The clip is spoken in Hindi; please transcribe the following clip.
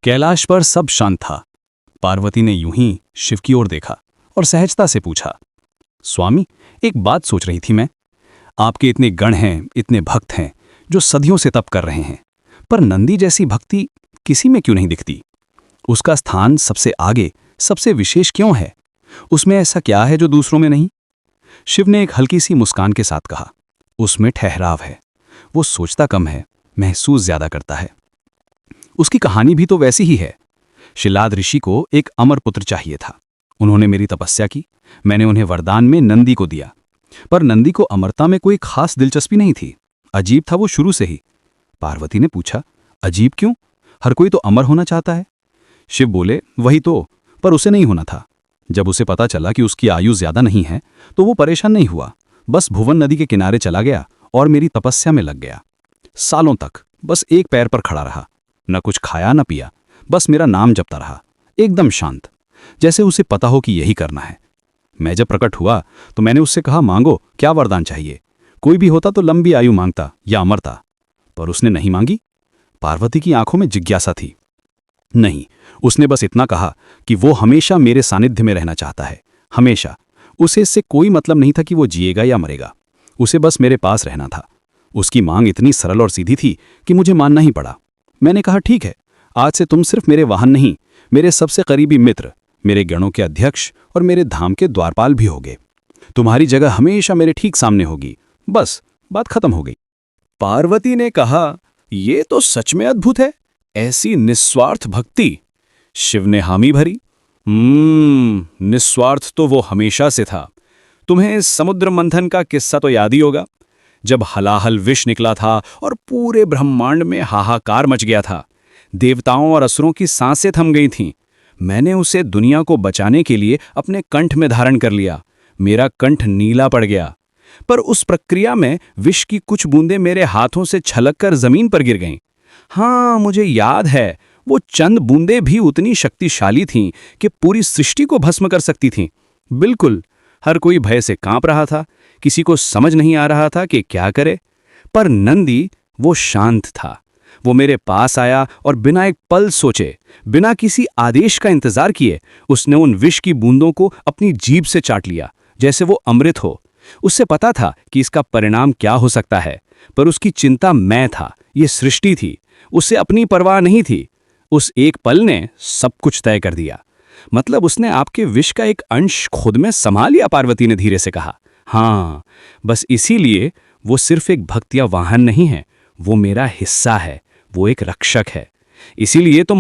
कैलाश पर सब शांत था। पार्वती ने यूं ही शिव की ओर देखा और सहजता से पूछा, स्वामी, एक बात सोच रही थी मैं। आपके इतने गण हैं, इतने भक्त हैं जो सदियों से तप कर रहे हैं, पर नंदी जैसी भक्ति किसी में क्यों नहीं दिखती? उसका स्थान सबसे आगे, सबसे विशेष क्यों है? उसमें ऐसा क्या है जो दूसरों में नहीं? शिव ने एक हल्की सी मुस्कान के साथ कहा, उसमें ठहराव है। वो सोचता कम है, महसूस ज्यादा करता है। उसकी कहानी भी तो वैसी ही है। शिलाद ऋषि को एक अमर पुत्र चाहिए था। उन्होंने मेरी तपस्या की, मैंने उन्हें वरदान में नंदी को दिया। पर नंदी को अमरता में कोई खास दिलचस्पी नहीं थी। अजीब था वो शुरू से ही। पार्वती ने पूछा, अजीब क्यों? हर कोई तो अमर होना चाहता है। शिव बोले, वही तो, पर उसे नहीं होना था। जब उसे पता चला कि उसकी आयु ज्यादा नहीं है तो वो परेशान नहीं हुआ, बस भुवन नदी के किनारे चला गया और मेरी तपस्या में लग गया। सालों तक बस एक पैर पर खड़ा रहा, न कुछ खाया न पिया, बस मेरा नाम जपता रहा, एकदम शांत, जैसे उसे पता हो कि यही करना है। मैं जब प्रकट हुआ तो मैंने उससे कहा, मांगो, क्या वरदान चाहिए? कोई भी होता तो लंबी आयु मांगता या अमरता, पर उसने नहीं मांगी। पार्वती की आंखों में जिज्ञासा थी। नहीं, उसने बस इतना कहा कि वो हमेशा मेरे सानिध्य में रहना चाहता है, हमेशा। उसे इससे कोई मतलब नहीं था कि वो जिएगा या मरेगा, उसे बस मेरे पास रहना था। उसकी मांग इतनी सरल और सीधी थी कि मुझे मानना ही पड़ा। मैंने कहा, ठीक है, आज से तुम सिर्फ मेरे वाहन नहीं, मेरे सबसे करीबी मित्र, मेरे गणों के अध्यक्ष और मेरे धाम के द्वारपाल भी होगे। तुम्हारी जगह हमेशा मेरे ठीक सामने होगी। बस बात खत्म हो गई। पार्वती ने कहा, यह तो सच में अद्भुत है, ऐसी निस्वार्थ भक्ति। शिव ने हामी भरी, निस्वार्थ तो वो हमेशा से था। तुम्हें समुद्र मंथन का किस्सा तो याद ही होगा, जब हलाहल विष निकला था और पूरे ब्रह्मांड में हाहाकार मच गया था। देवताओं और असुरों की सांसें थम गई थीं। मैंने उसे दुनिया को बचाने के लिए अपने कंठ में धारण कर लिया। मेरा कंठ नीला पड़ गया, पर उस प्रक्रिया में विष की कुछ बूंदें मेरे हाथों से छलककर जमीन पर गिर गईं। हाँ, मुझे याद है, वो चंद बूंदें भी उतनी शक्तिशाली थीं कि पूरी सृष्टि को भस्म कर सकती थीं। बिल्कुल, हर कोई भय से कांप रहा था, किसी को समझ नहीं आ रहा था कि क्या करे। पर नंदी, वो शांत था। वो मेरे पास आया और बिना एक पल सोचे, बिना किसी आदेश का इंतजार किए, उसने उन विष की बूंदों को अपनी जीभ से चाट लिया, जैसे वो अमृत हो। उससे पता था कि इसका परिणाम क्या हो सकता है, पर उसकी चिंता मैं था, ये सृष्टि थी। उसे अपनी परवाह नहीं थी। उस एक पल ने सब कुछ तय कर दिया। मतलब उसने आपके विष का एक अंश खुद में समा लिया, पार्वती ने धीरे से कहा। हाँ, बस इसीलिए वो सिर्फ एक भक्त या वाहन नहीं है, वो मेरा हिस्सा है, वो एक रक्षक है। इसीलिए तुम